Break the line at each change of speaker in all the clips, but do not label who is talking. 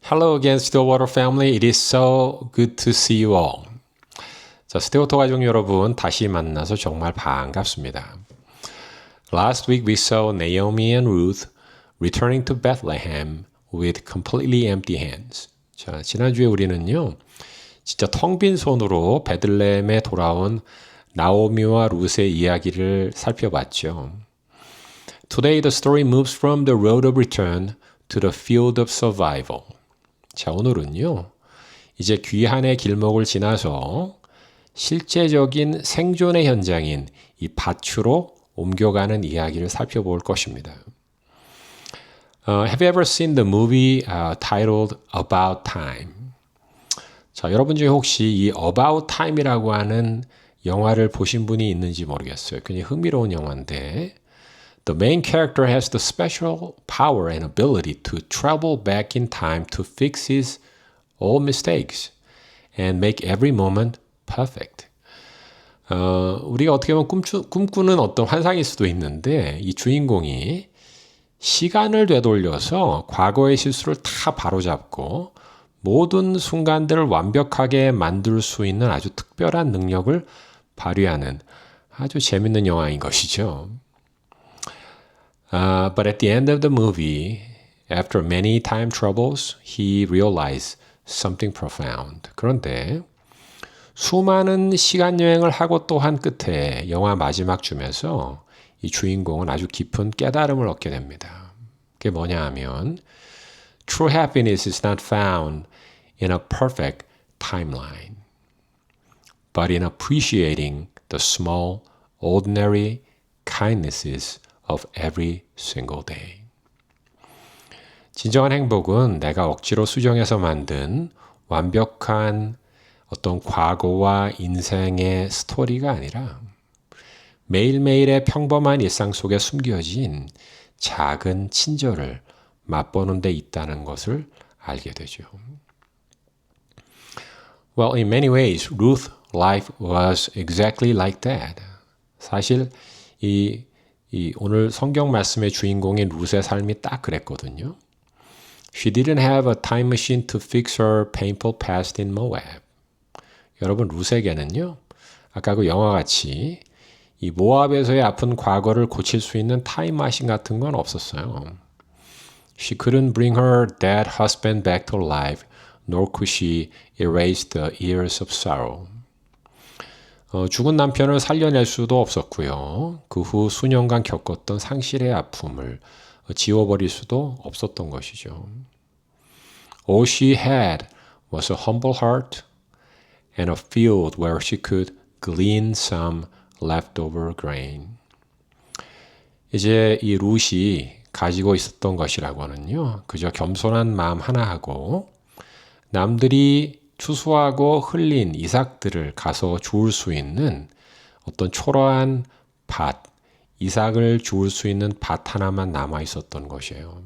Hello again, Stillwater family. It is so good to see you all. 자, 스틸워터 가족 여러분, 다시 만나서 정말 반갑습니다. Last week we saw Naomi and Ruth returning to Bethlehem with completely empty hands. 자, 지난주에 우리는요, 진짜 텅 빈 손으로 베들레헴에 돌아온 나오미와 룻의 이야기를 살펴봤죠. Today the story moves from the road of return to the field of survival. 자, 오늘은요, 이제 귀한의 길목을 지나서 실제적인 생존의 현장인 이 밭으로 옮겨가는 이야기를 살펴볼 것입니다. Have you ever seen the movie titled About Time? 자, 여러분 중에 혹시 이 About Time이라고 하는 영화를 보신 분이 있는지 모르겠어요. 굉장히 흥미로운 영화인데 The main character has the special power and ability to travel back in time to fix his old mistakes and make every moment perfect. 우리가 어떻게 보면 꿈꾸는 어떤 환상일 수도 있는데 이 주인공이 시간을 되돌려서 과거의 실수를 다 바로잡고 모든 순간들을 완벽하게 만들 수 있는 아주 특별한 능력을 발휘하는 아주 재밌는 영화인 것이죠. But at the end of the movie, after many time troubles, he realized something profound. 그런데 수많은 시간 여행을 하고 또 한 끝에 영화 마지막쯤에서 이 주인공은 아주 깊은 깨달음을 얻게 됩니다. 그게 뭐냐 하면 True happiness is not found in a perfect timeline, but in appreciating the small, ordinary kindnesses of every single day. 진정한 행복은 내가 억지로 수정해서 만든 완벽한 어떤 과거와 인생의 스토리가 아니라 매일매일의 평범한 일상 속에 숨겨진 작은 친절을 맛보는 데 있다는 것을 알게 되죠. Well, in many ways, Ruth's life was exactly like that. 사실 이 오늘 성경 말씀의 주인공인 룻의 삶이 딱 그랬거든요. She didn't have a time machine to fix her painful past in Moab. 여러분, 룻에게는요, 아까 그 영화같이 이 모압에서의 아픈 과거를 고칠 수 있는 타임마신 같은 건 없었어요. She couldn't bring her dead husband back to life, nor could she erase the years of sorrow. 죽은 남편을 살려낼 수도 없었고요. 그 후 수년간 겪었던 상실의 아픔을 지워버릴 수도 없었던 것이죠. All she had was a humble heart and a field where she could glean some leftover grain. 이제 이 룻이 가지고 있었던 것이라고는요. 그저 겸손한 마음 하나하고 남들이 추수하고 흘린 이삭들을 가서 주울 수 있는 어떤 초라한 밭, 이삭을 주울 수 있는 밭 하나만 남아 있었던 것이에요.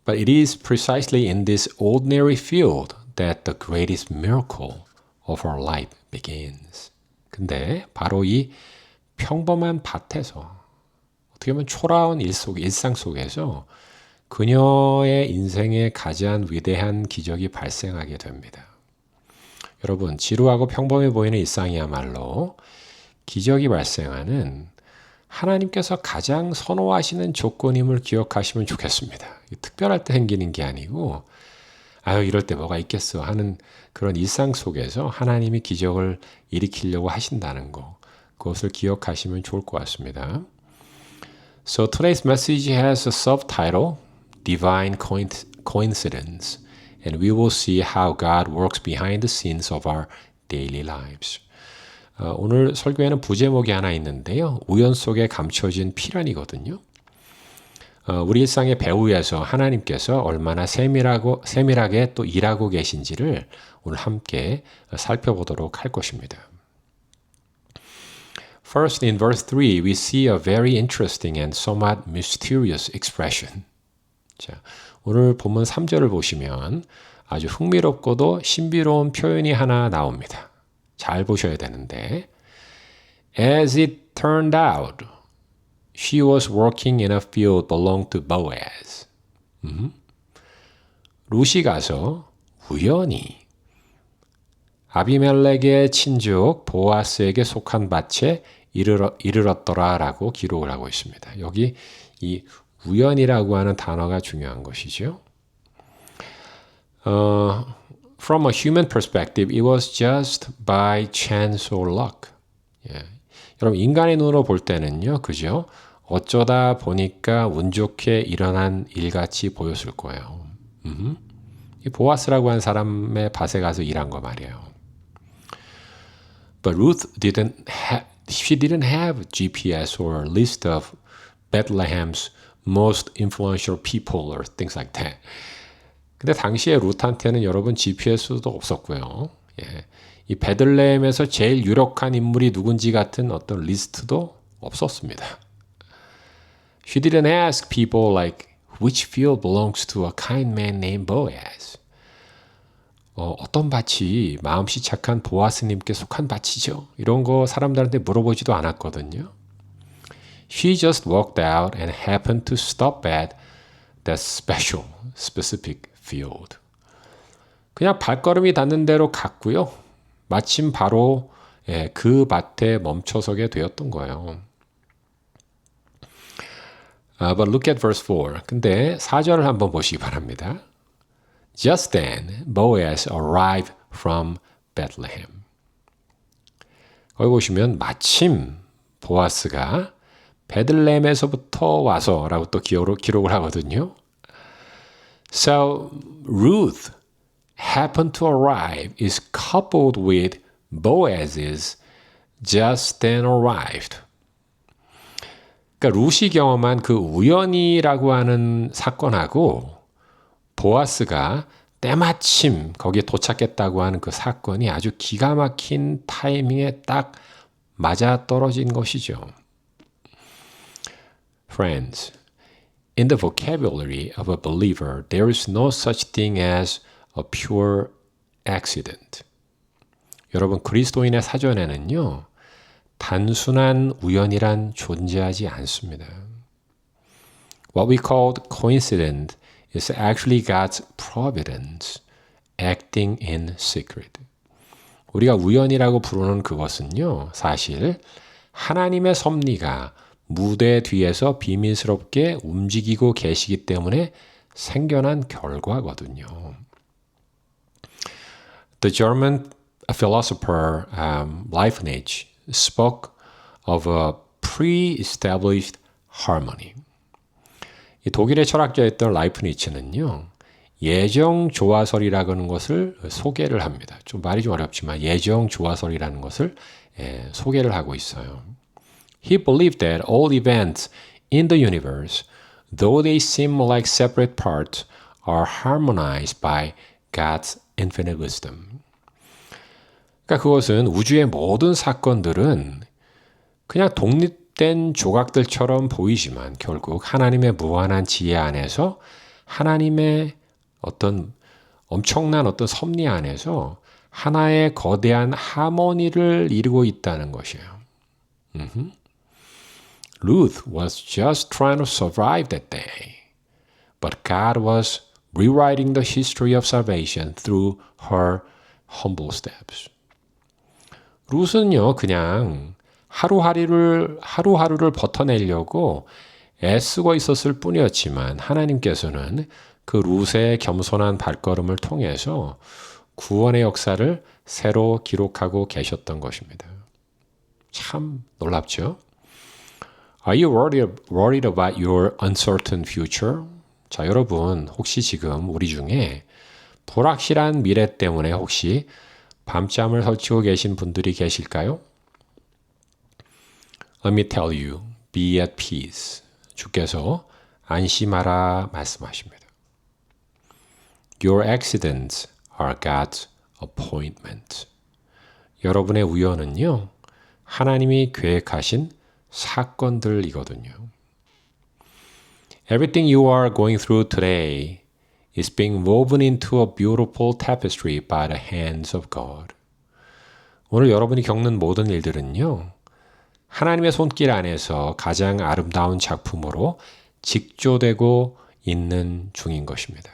But it is precisely in this ordinary field that the greatest miracle of her life begins. 근데 바로 이 평범한 밭에서 어떻게 보면 초라한 일상 속에서 그녀의 인생에 가장 위대한 기적이 발생하게 됩니다. 여러분, 지루하고 평범해 보이는 일상이야말로 기적이 발생하는 하나님께서 가장 선호하시는 조건임을 기억하시면 좋겠습니다. 특별할 때 생기는 게 아니고 아유 이럴 때 뭐가 있겠어 하는 그런 일상 속에서 하나님이 기적을 일으키려고 하신다는 거 그것을 기억하시면 좋을 것 같습니다. So today's message has a subtitle, Divine Coincidence, and we will see how God works behind the scenes of our daily lives. 오늘 설교에는 부제목이 하나 있는데요. 우연 속에 감춰진 필연이거든요. 우리 일상의 배후에서 하나님께서 얼마나 세밀하게 또 일하고 계신지를 오늘 함께 살펴보도록 할 것입니다. First, in verse 3, we see a very interesting and somewhat mysterious expression. 자, 오늘 본문 3절을 보시면 아주 흥미롭고도 신비로운 표현이 하나 나옵니다. 잘 보셔야 되는데 As it turned out, she was working in a field belonging to Boaz. 룻이 가서 우연히 아비멜렉의 친족 보아스에게 속한 밭에 이르렀더라라고 기록을 하고 있습니다. 여기 이 우연이라고 하는 단어가 중요한 것이죠. From a human perspective, it was just by chance or luck. 예. 여러분 인간의 눈으로 볼 때는요, 그죠? 어쩌다 보니까 운 좋게 일어난 일같이 보였을 거예요. 이 보아스라고 한 사람의 밭에 가서 일한 거 말이에요. But Ruth she didn't have GPS or a list of Bethlehem's most influential people or things like that. 근데 당시에 룻한테는 여러분 GPS도 없었고요. 예. 이 베들레헴에서 제일 유력한 인물이 누군지 같은 어떤 리스트도 없었습니다. She didn't ask people like which field belongs to a kind man named Boaz. 어떤 밭이 마음씨 착한 보아스님께 속한 밭이죠. 이런 거 사람들한테 물어보지도 않았거든요. She just walked out and happened to stop at that specific field. 그냥 발걸음이 닿는 대로 갔고요. 마침 바로 그 밭에 멈춰서게 되었던 거예요. But look at verse 4. 근데 4절을 한번 보시기 바랍니다. Just then, Boaz arrived from Bethlehem. 거기 보시면 마침 보아스가 베들레헴에서부터 와서라고 또 기록을 하거든요. So Ruth happened to arrive is coupled with Boaz's just then arrived. 그러니까 룻이 경험한 그 우연이라고 하는 사건하고 보아스가 때마침 거기에 도착했다고 하는 그 사건이 아주 기가 막힌 타이밍에 딱 맞아 떨어진 것이죠. Friends, in the vocabulary of a believer, there is no such thing as a pure accident. 여러분, 그리스도인의 사전에는요, 단순한 우연이란 존재하지 않습니다. What we called coincidence is actually God's providence acting in secret. 우리가 우연이라고 부르는 그것은요, 사실 하나님의 섭리가 무대 뒤에서 비밀스럽게 움직이고 계시기 때문에 생겨난 결과거든요. The German philosopher Leibniz spoke of a pre-established harmony. 이 독일의 철학자였던 라이프니츠는요, 예정 조화설이라는 것을 소개를 합니다. 좀 말이 좀 어렵지만 예정 조화설이라는 것을 소개를 하고 있어요. He believed that all events in the universe, though they seem like separate parts, are harmonized by God's infinite wisdom. 그러니까 그것은 우주의 모든 사건들은 그냥 독립된 조각들처럼 보이지만 결국 하나님의 무한한 지혜 안에서 하나님의 어떤 엄청난 어떤 섭리 안에서 하나의 거대한 하모니를 이루고 있다는 것이에요. Ruth was just trying to survive that day, but God was rewriting the history of salvation through her humble steps. 룻은요, 그냥 하루하루를 버텨내려고 애쓰고 있었을 뿐이었지만 하나님께서는 그 룻의 겸손한 발걸음을 통해서 구원의 역사를 새로 기록하고 계셨던 것입니다. 참 놀랍죠? Are you worried about your uncertain future? 자, 여러분 혹시 지금 우리 중에 불확실한 미래 때문에 혹시 밤잠을 설치고 계신 분들이 계실까요? Let me tell you, be at peace. 주께서 안심하라 말씀하십니다. Your accidents are God's appointment. 여러분의 우연은요, 하나님이 계획하신 사건들이거든요. Everything you are going through today is being woven into a beautiful tapestry by the hands of God. 오늘 여러분이 겪는 모든 일들은요, 하나님의 손길 안에서 가장 아름다운 작품으로 직조되고 있는 중인 것입니다.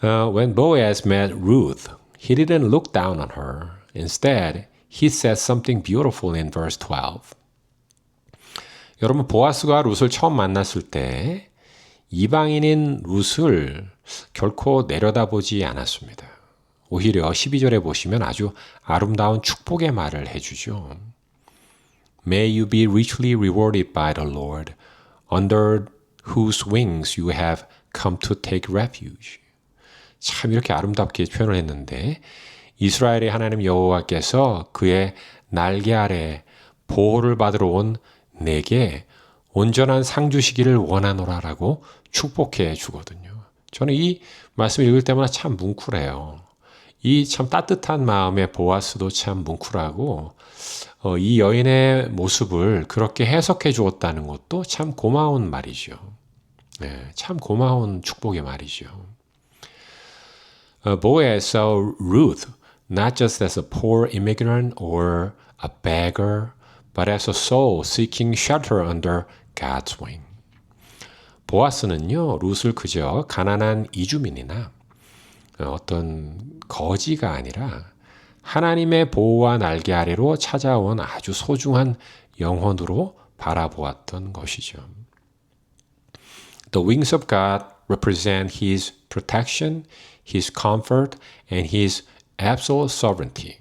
When Boaz met Ruth, he didn't look down on her. Instead, he said something beautiful in verse 12. 여러분, 보아스가 룻을 처음 만났을 때 이방인인 룻을 결코 내려다보지 않았습니다. 오히려 12절에 보시면 아주 아름다운 축복의 말을 해주죠. May you be richly rewarded by the Lord, under whose wings you have come to take refuge. 참 이렇게 아름답게 표현을 했는데 이스라엘의 하나님 여호와께서 그의 날개 아래 보호를 받으러 온 내게 온전한 상 주시기를 원하노라라고 축복해 주거든요. 저는 이 말씀 읽을 때마다 참 뭉클해요. 이 참 따뜻한 마음의 보아스도 참 뭉클하고 이 여인의 모습을 그렇게 해석해 주었다는 것도 참 고마운 말이죠. 네, 참 고마운 축복의 말이죠. Boaz saw Ruth not just as a poor immigrant or a beggar, but as a soul seeking shelter under God's wing. 보아스는요, 룻을 그저 가난한 이주민이나 어떤 거지가 아니라 하나님의 보호와 날개 아래로 찾아온 아주 소중한 영혼으로 바라보았던 것이죠. The wings of God represent His protection, His comfort, and His absolute sovereignty.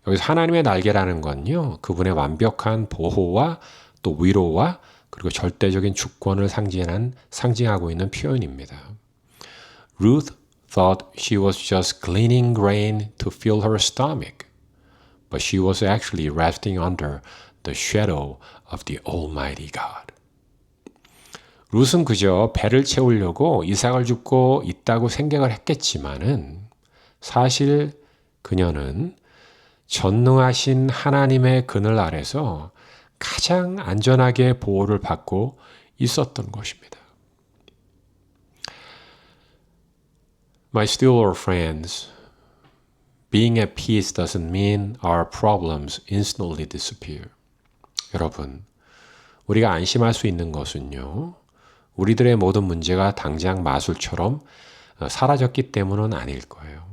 여기서 하나님의 날개라는 건요, 그분의 완벽한 보호와 또 위로와 그리고 절대적인 주권을 상징하고 있는 표현입니다. Ruth thought she was just gleaning grain to fill her stomach, but she was actually resting under the shadow of the Almighty God. 룻은 그저 배를 채우려고 이삭을 줍고 있다고 생각을 했겠지만은 사실 그녀는 전능하신 하나님의 그늘 아래서 가장 안전하게 보호를 받고 있었던 것입니다. My Steeler friends, being at peace doesn't mean our problems instantly disappear. 여러분, 우리가 안심할 수 있는 것은요, 우리들의 모든 문제가 당장 마술처럼 사라졌기 때문은 아닐 거예요.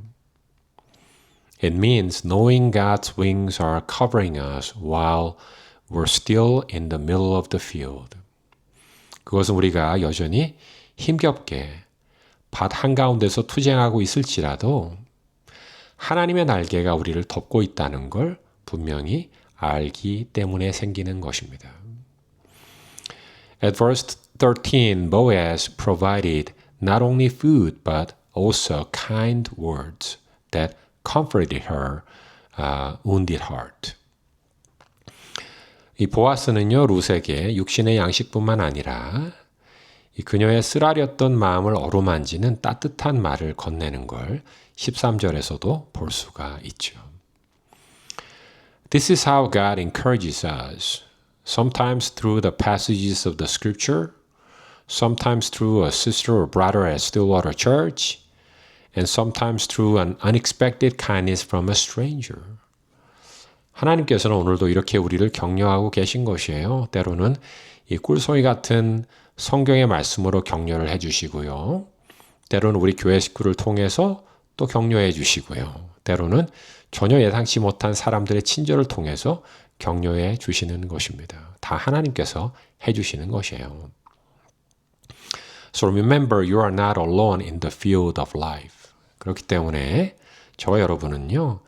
It means knowing God's wings are covering us while we're still in the middle of the field. 그것은 우리가 여전히 힘겹게 밭 한가운데서 투쟁하고 있을지라도 하나님의 날개가 우리를 덮고 있다는 걸 분명히 알기 때문에 생기는 것입니다. At verse 13, Boaz provided not only food but also kind words that comforted her wounded heart. 이 보아스는요, 룻에게 육신의 양식뿐만 아니라 이 그녀의 쓰라렸던 마음을 어루만지는 따뜻한 말을 건네는 걸 13절에서도 볼 수가 있죠. This is how God encourages us, sometimes through the passages of the scripture, sometimes through a sister or brother at Stillwater Church, and sometimes through an unexpected kindness from a stranger. 하나님께서는 오늘도 이렇게 우리를 격려하고 계신 것이에요. 때로는 이 꿀송이 같은 성경의 말씀으로 격려를 해주시고요. 때로는 우리 교회 식구를 통해서 또 격려해 주시고요. 때로는 전혀 예상치 못한 사람들의 친절을 통해서 격려해 주시는 것입니다. 다 하나님께서 해주시는 것이에요. So remember, you are not alone in the field of life. 그렇기 때문에 저와 여러분은요,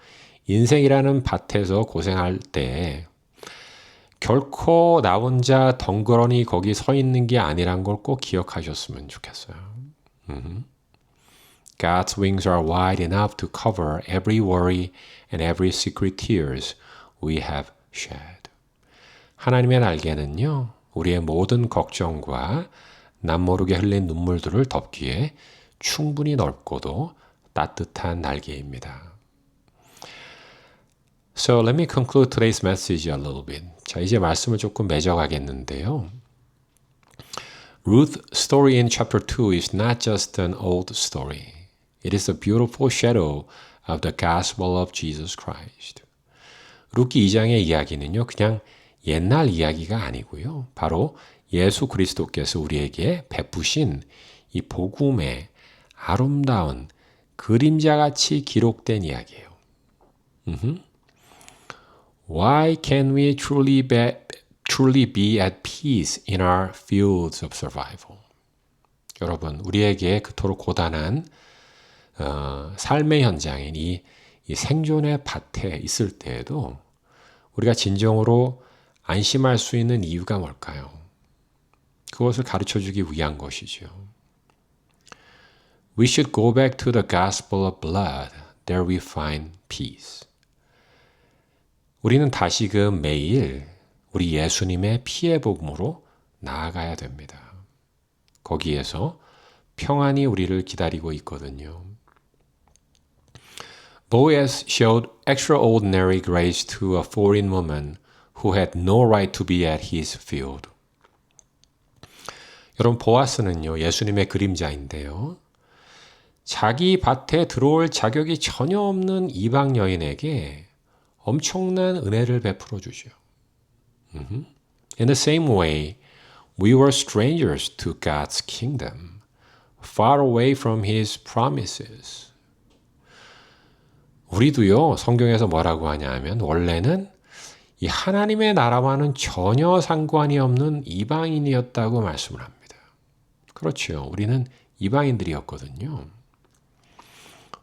인생이라는 밭에서 고생할 때 결코 나 혼자 덩그러니 거기 서 있는 게 아니란 걸 꼭 기억하셨으면 좋겠어요. God's wings are wide enough to cover every worry and every secret tears we have shed. 하나님의 날개는요, 우리의 모든 걱정과 남모르게 흘린 눈물들을 덮기에 충분히 넓고도 따뜻한 날개입니다. So let me conclude today's message a little bit. 자, 이제 말씀을 조금 맺어가겠는데요. Ruth's story in chapter 2 is not just an old story. It is a beautiful shadow of the gospel of Jesus Christ. 룻기 2장의 이야기는요, 그냥 옛날 이야기가 아니고요. 바로 예수 그리스도께서 우리에게 베푸신 이 복음의 아름다운 그림자같이 기록된 이야기예요. Why can we truly be at peace in our fields of survival? 여러분, 우리에게 그토록 고단한 삶의 현장인 이 생존의 밭에 있을 때에도 우리가 진정으로 안심할 수 있는 이유가 뭘까요? 그것을 가르쳐주기 위한 것이죠. We should go back to the gospel of blood. There we find peace. 우리는 다시금 매일 우리 예수님의 피의 복음으로 나아가야 됩니다. 거기에서 평안이 우리를 기다리고 있거든요. Boaz showed extraordinary grace to a foreign woman who had no right to be at his field. 여러분, 보아스는요, 예수님의 그림자인데요. 자기 밭에 들어올 자격이 전혀 없는 이방 여인에게 엄청난 은혜를 베풀어 주죠. In the same way, we were strangers to God's kingdom, far away from His promises. 우리도요, 성경에서 뭐라고 하냐면 원래는 이 하나님의 나라와는 전혀 상관이 없는 이방인이었다고 말씀을 합니다. 그렇죠. 우리는 이방인들이었거든요.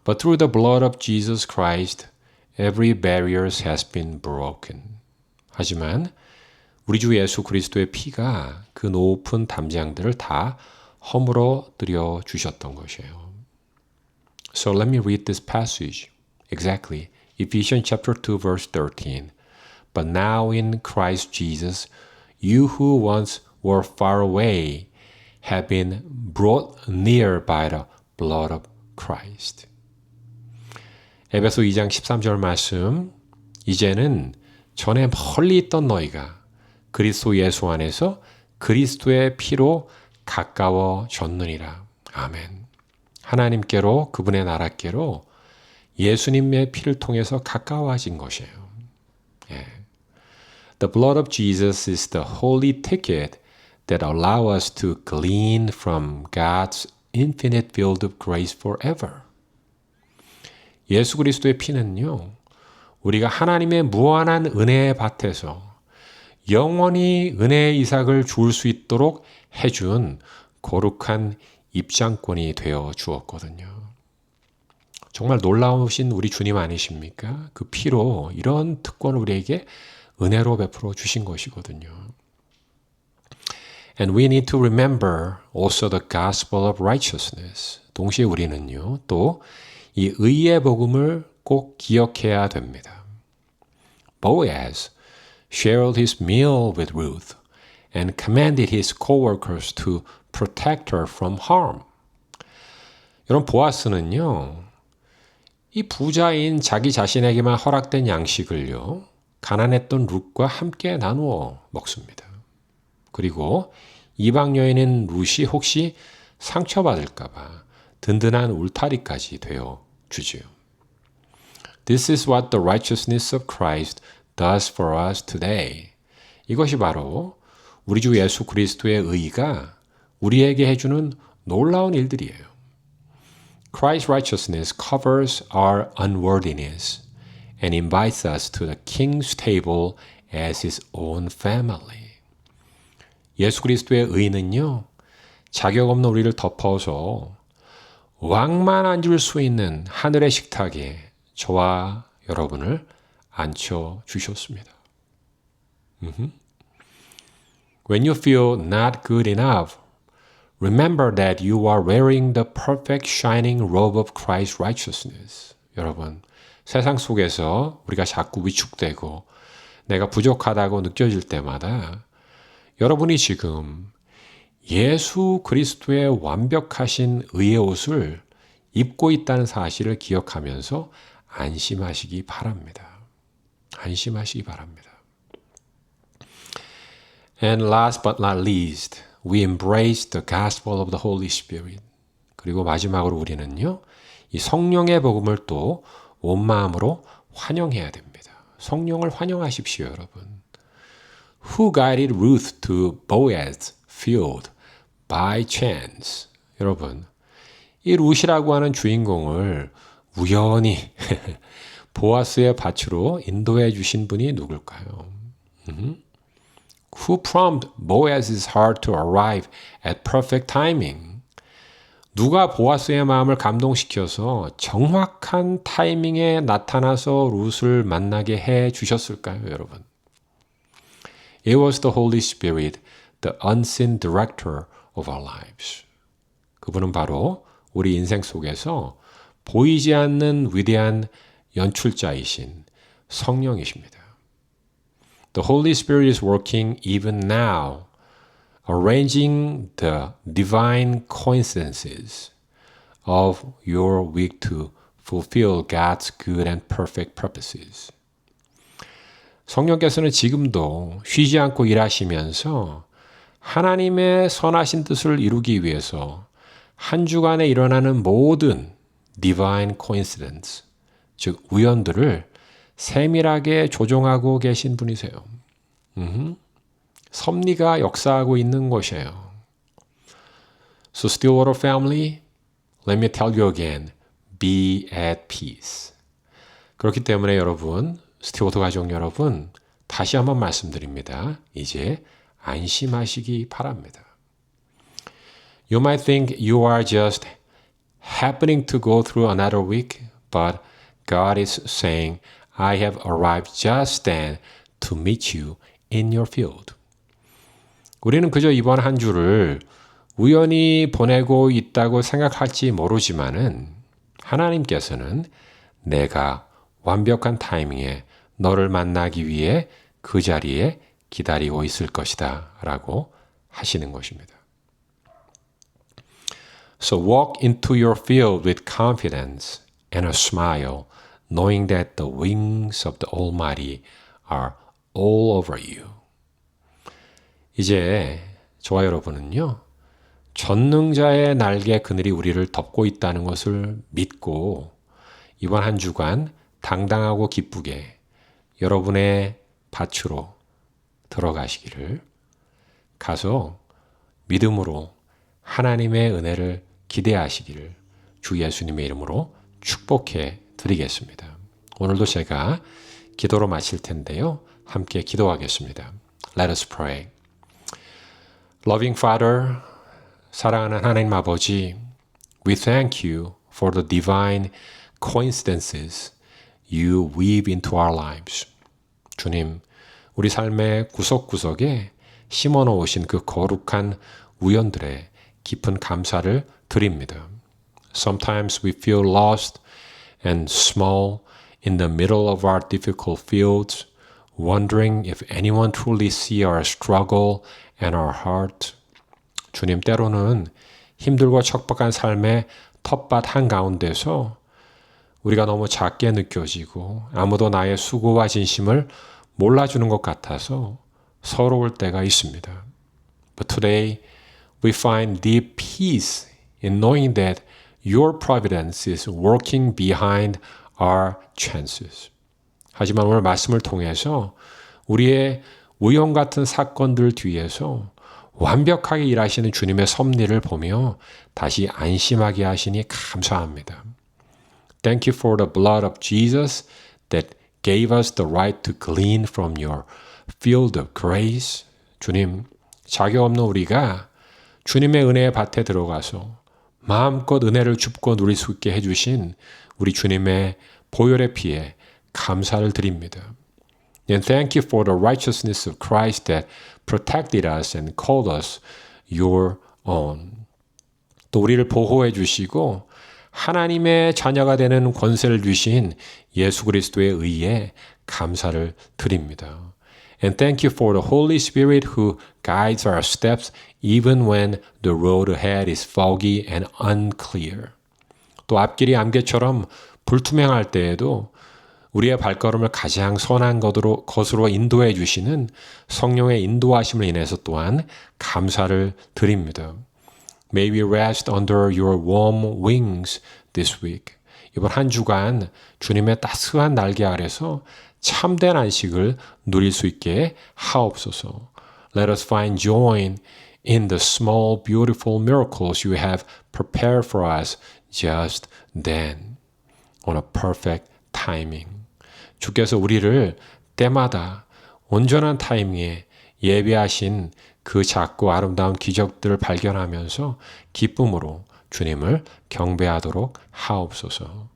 But through the blood of Jesus Christ, every barrier has been broken. 하지만 우리 주 예수 그리스도의 피가 그 높은 담장들을 다 허물어뜨려 주셨던 것이에요. So let me read this passage. Exactly. Ephesians chapter 2 verse 13. But now in Christ Jesus, you who once were far away have been brought near by the blood of Christ. 에베소 2장 13절 말씀, 이제는 전에 멀리 있던 너희가 그리스도 예수 안에서 그리스도의 피로 가까워졌느니라. 아멘. 하나님께로, 그분의 나라께로 예수님의 피를 통해서 가까워진 것이에요. 예. The blood of Jesus is the holy ticket that allows us to glean from God's infinite field of grace forever. 예수 그리스도의 피는요, 우리가 하나님의 무한한 은혜의 밭에서 영원히 은혜의 이삭을 줄 수 있도록 해준 거룩한 입장권이 되어 주었거든요. 정말 놀라우신 우리 주님 아니십니까? 그 피로 이런 특권을 우리에게 은혜로 베풀어 주신 것이거든요. And we need to remember also the gospel of righteousness. 동시에 우리는요, 또 이 의의 복음을 꼭 기억해야 됩니다. Boaz shared his meal with Ruth and commanded his co-workers to protect her from harm. 여러분, 보아스는요, 이 부자인 자기 자신에게만 허락된 양식을요, 가난했던 룻과 함께 나누어 먹습니다. 그리고 이방 여인인 룻이 혹시 상처받을까봐 든든한 울타리까지 되어 주지요. This is what the righteousness of Christ does for us today. 이것이 바로 우리 주 예수 그리스도의 의가 우리에게 해주는 놀라운 일들이에요. Christ's righteousness covers our unworthiness and invites us to the King's table as His own family. 예수 그리스도의 의는요, 자격 없는 우리를 덮어서 왕만 앉을 수 있는 하늘의 식탁에 저와 여러분을 앉혀 주셨습니다. When you feel not good enough, remember that you are wearing the perfect shining robe of Christ's righteousness. 여러분, 세상 속에서 우리가 자꾸 위축되고 내가 부족하다고 느껴질 때마다 여러분이 지금 예수 그리스도의 완벽하신 의의 옷을 입고 있다는 사실을 기억하면서 안심하시기 바랍니다. 안심하시기 바랍니다. And last but not least, we embrace the gospel of the Holy Spirit. 그리고 마지막으로 우리는요, 이 성령의 복음을 또 온 마음으로 환영해야 됩니다. 성령을 환영하십시오, 여러분. Who guided Ruth to Boaz's field by chance? 여러분, 이 룻이라고 하는 주인공을 우연히 보아스의 밭으로 인도해 주신 분이 누굴까요? Who prompted Boaz's heart to arrive at perfect timing? 누가 보아스의 마음을 감동시켜서 정확한 타이밍에 나타나서 룻을 만나게 해 주셨을까요, 여러분? It was the Holy Spirit, the unseen director of our lives. 그분은 바로 우리 인생 속에서 보이지 않는 위대한 연출자이신 성령이십니다. The Holy Spirit is working even now, arranging the divine coincidences of your week to fulfill God's good and perfect purposes. 성령께서는 지금도 쉬지 않고 일하시면서 하나님의 선하신 뜻을 이루기 위해서 한 주간에 일어나는 모든 divine coincidence, 즉 우연들을 세밀하게 조종하고 계신 분이세요. 섭리가 역사하고 있는 것이에요. So Stillwater family, let me tell you again, be at peace. 그렇기 때문에 여러분, 스티워터 가족 여러분, 다시 한번 말씀드립니다. 이제 안심하시기 바랍니다. You might think you are just happening to go through another week, but God is saying, I have arrived just then to meet you in your field. 우리는 그저 이번 한 주를 우연히 보내고 있다고 생각할지 모르지만은 하나님께서는 내가 완벽한 타이밍에 너를 만나기 위해 그 자리에 기다리고 있을 것이다 라고 하시는 것입니다. So walk into your field with confidence and a smile, knowing that the wings of the Almighty are all over you. 이제 저와 여러분은요, 전능자의 날개 그늘이 우리를 덮고 있다는 것을 믿고 이번 한 주간 당당하고 기쁘게 여러분의 밭으로 들어가시기를, 가서 믿음으로 하나님의 은혜를 기대하시기를 주 예수님의 이름으로 축복해 드리겠습니다. 오늘도 제가 기도로 마칠 텐데요. 함께 기도하겠습니다. Let us pray. Loving Father, 사랑하는 하나님 아버지, we thank you for the divine coincidences you weave into our lives. 주님, 우리 삶의 구석구석에 심어 놓으신 그 거룩한 우연들에 깊은 감사를 드립니다. Sometimes we feel lost and small in the middle of our difficult fields, wondering if anyone truly see our struggle and our heart. 주님, 때로는 힘들고 척박한 삶의 텃밭 한가운데서 우리가 너무 작게 느껴지고 아무도 나의 수고와 진심을 몰라주는 것 같아서 서러울 때가 있습니다. But today we find deep peace in knowing that your providence is working behind our chances. 하지만 오늘 말씀을 통해서 우리의 우연 같은 사건들 뒤에서 완벽하게 일하시는 주님의 섭리를 보며 다시 안심하게 하시니 감사합니다. Thank you for the blood of Jesus that gave us the right to glean from your field of grace. 주님, 자격 없는 우리가 주님의 은혜의 밭에 들어가서 마음껏 은혜를 줍고 누릴 수 있게 해주신 우리 주님의 보혈의 피에 감사를 드립니다. And thank you for the righteousness of Christ that protected us and called us your own. 또 우리를 보호해 주시고 하나님의 자녀가 되는 권세를 주신 예수 그리스도의 의에 감사를 드립니다. And thank you for the Holy Spirit who guides our steps even when the road ahead is foggy and unclear. 또 앞길이 안개처럼 불투명할 때에도 우리의 발걸음을 가장 선한 것으로 인도해 주시는 성령의 인도하심을 인해서 또한 감사를 드립니다. May we rest under your warm wings this week. 이번 한 주간 주님의 따스한 날개 아래서 참된 안식을 누릴 수 있게 하옵소서. Let us find joy in the small beautiful miracles you have prepared for us just then on a perfect timing. 주께서 우리를 때마다 온전한 타이밍에 예비하신 그 작고 아름다운 기적들을 발견하면서 기쁨으로 주님을 경배하도록 하옵소서.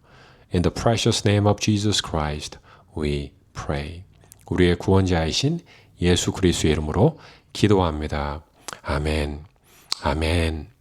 In the precious name of Jesus Christ, we pray. 우리의 구원자이신 예수 그리스도의 이름으로 기도합니다. 아멘. 아멘.